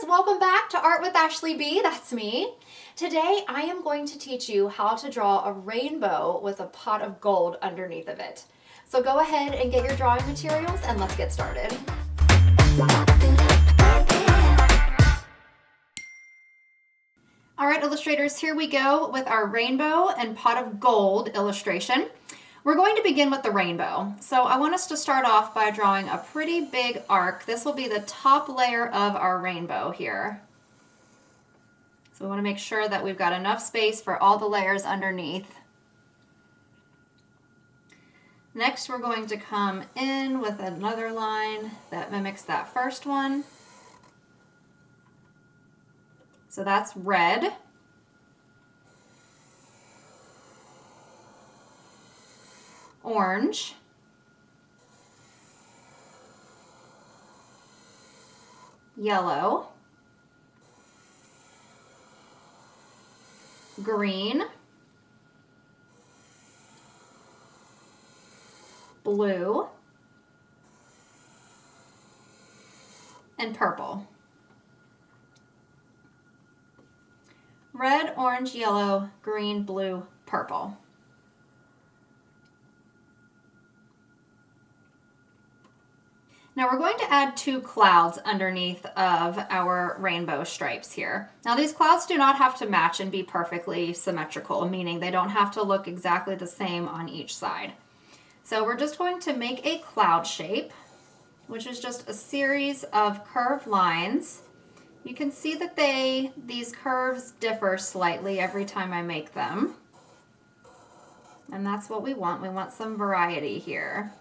welcome back to Art with Ashley B. That's me. Today I am going to teach you how to draw a rainbow with a pot of gold underneath of it. So go ahead and get your drawing materials and let's get started. All right, illustrators, here we go with our rainbow and pot of gold illustration. We're going to begin with the rainbow. So I want us to start off by drawing a pretty big arc. This will be the top layer of our rainbow here. So we want to make sure that we've got enough space for all the layers underneath. Next, we're going to come in with another line that mimics that first one. So that's red. Orange. Yellow. Green. Blue. And purple. Red, orange, yellow, green, blue, purple. Now we're going to add two clouds underneath of our rainbow stripes here. Now these clouds do not have to match and be perfectly symmetrical, meaning they don't have to look exactly the same on each side. So we're just going to make a cloud shape, which is just a series of curved lines. You can see that these curves differ slightly every time I make them. And that's what we want. We want some variety here.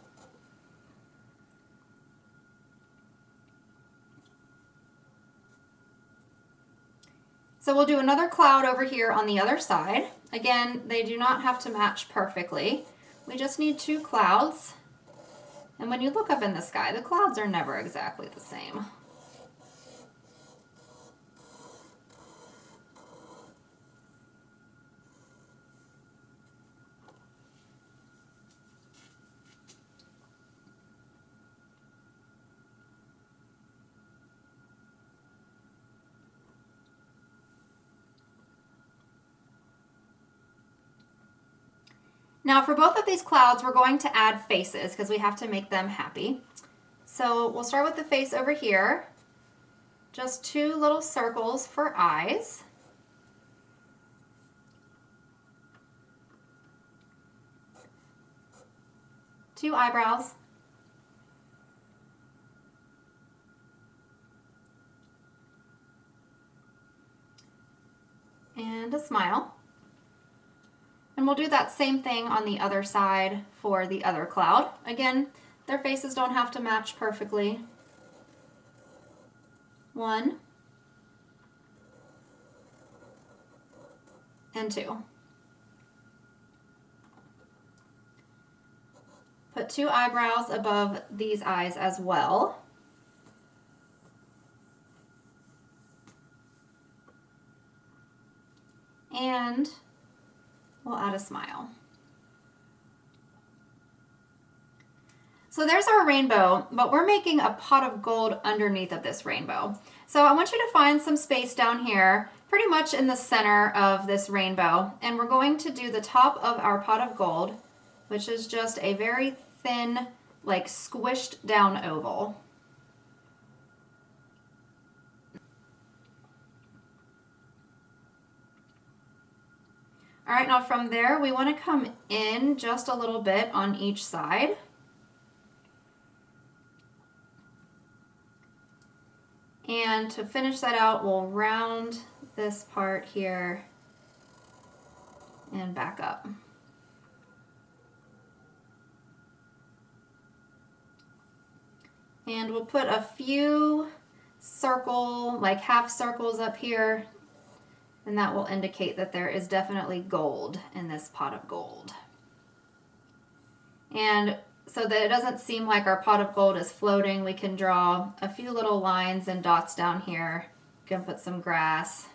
So we'll do another cloud over here on the other side. Again, they do not have to match perfectly. We just need two clouds. And when you look up in the sky, the clouds are never exactly the same. Now for both of these clouds, we're going to add faces because we have to make them happy. So we'll start with the face over here. Just two little circles for eyes. Two eyebrows. And a smile. And we'll do that same thing on the other side for the other cloud. Again, their faces don't have to match perfectly. One. And two. Put two eyebrows above these eyes as well. And we'll add a smile. So there's our rainbow, but we're making a pot of gold underneath of this rainbow. So I want you to find some space down here, pretty much in the center of this rainbow, and we're going to do the top of our pot of gold, which is just a very thin, like squished down oval. All right, now from there, we want to come in just a little bit on each side. And to finish that out, we'll round this part here and back up. And we'll put a few like half circles up here, and that will indicate that there is definitely gold in this pot of gold. And so that it doesn't seem like our pot of gold is floating, we can draw a few little lines and dots down here. You can put some grass.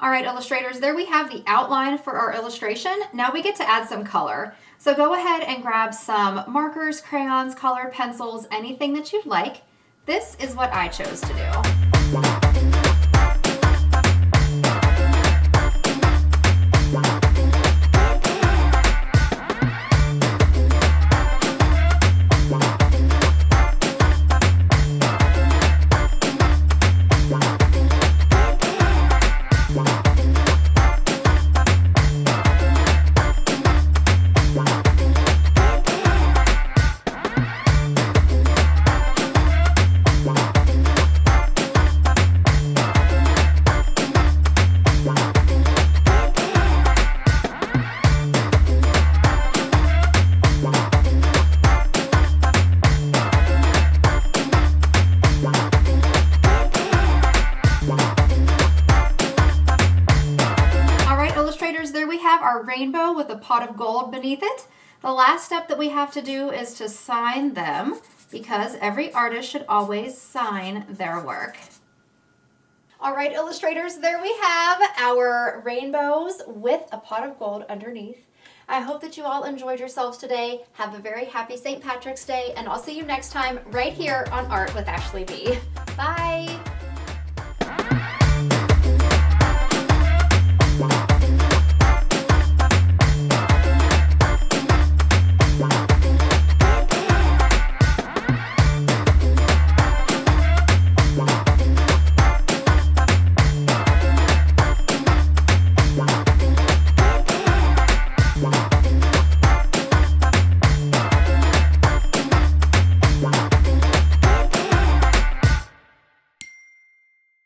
All right, illustrators, there we have the outline for our illustration. Now we get to add some color. So go ahead and grab some markers, crayons, colored pencils, anything that you'd like. This is what I chose to do. There we have our rainbow with a pot of gold beneath it. The last step that we have to do is to sign them, because every artist should always sign their work. All right, illustrators, there we have our rainbows with a pot of gold underneath. I hope that you all enjoyed yourselves today. Have a very happy St. Patrick's Day, and I'll see you next time right here on Art with Ashley B. Bye.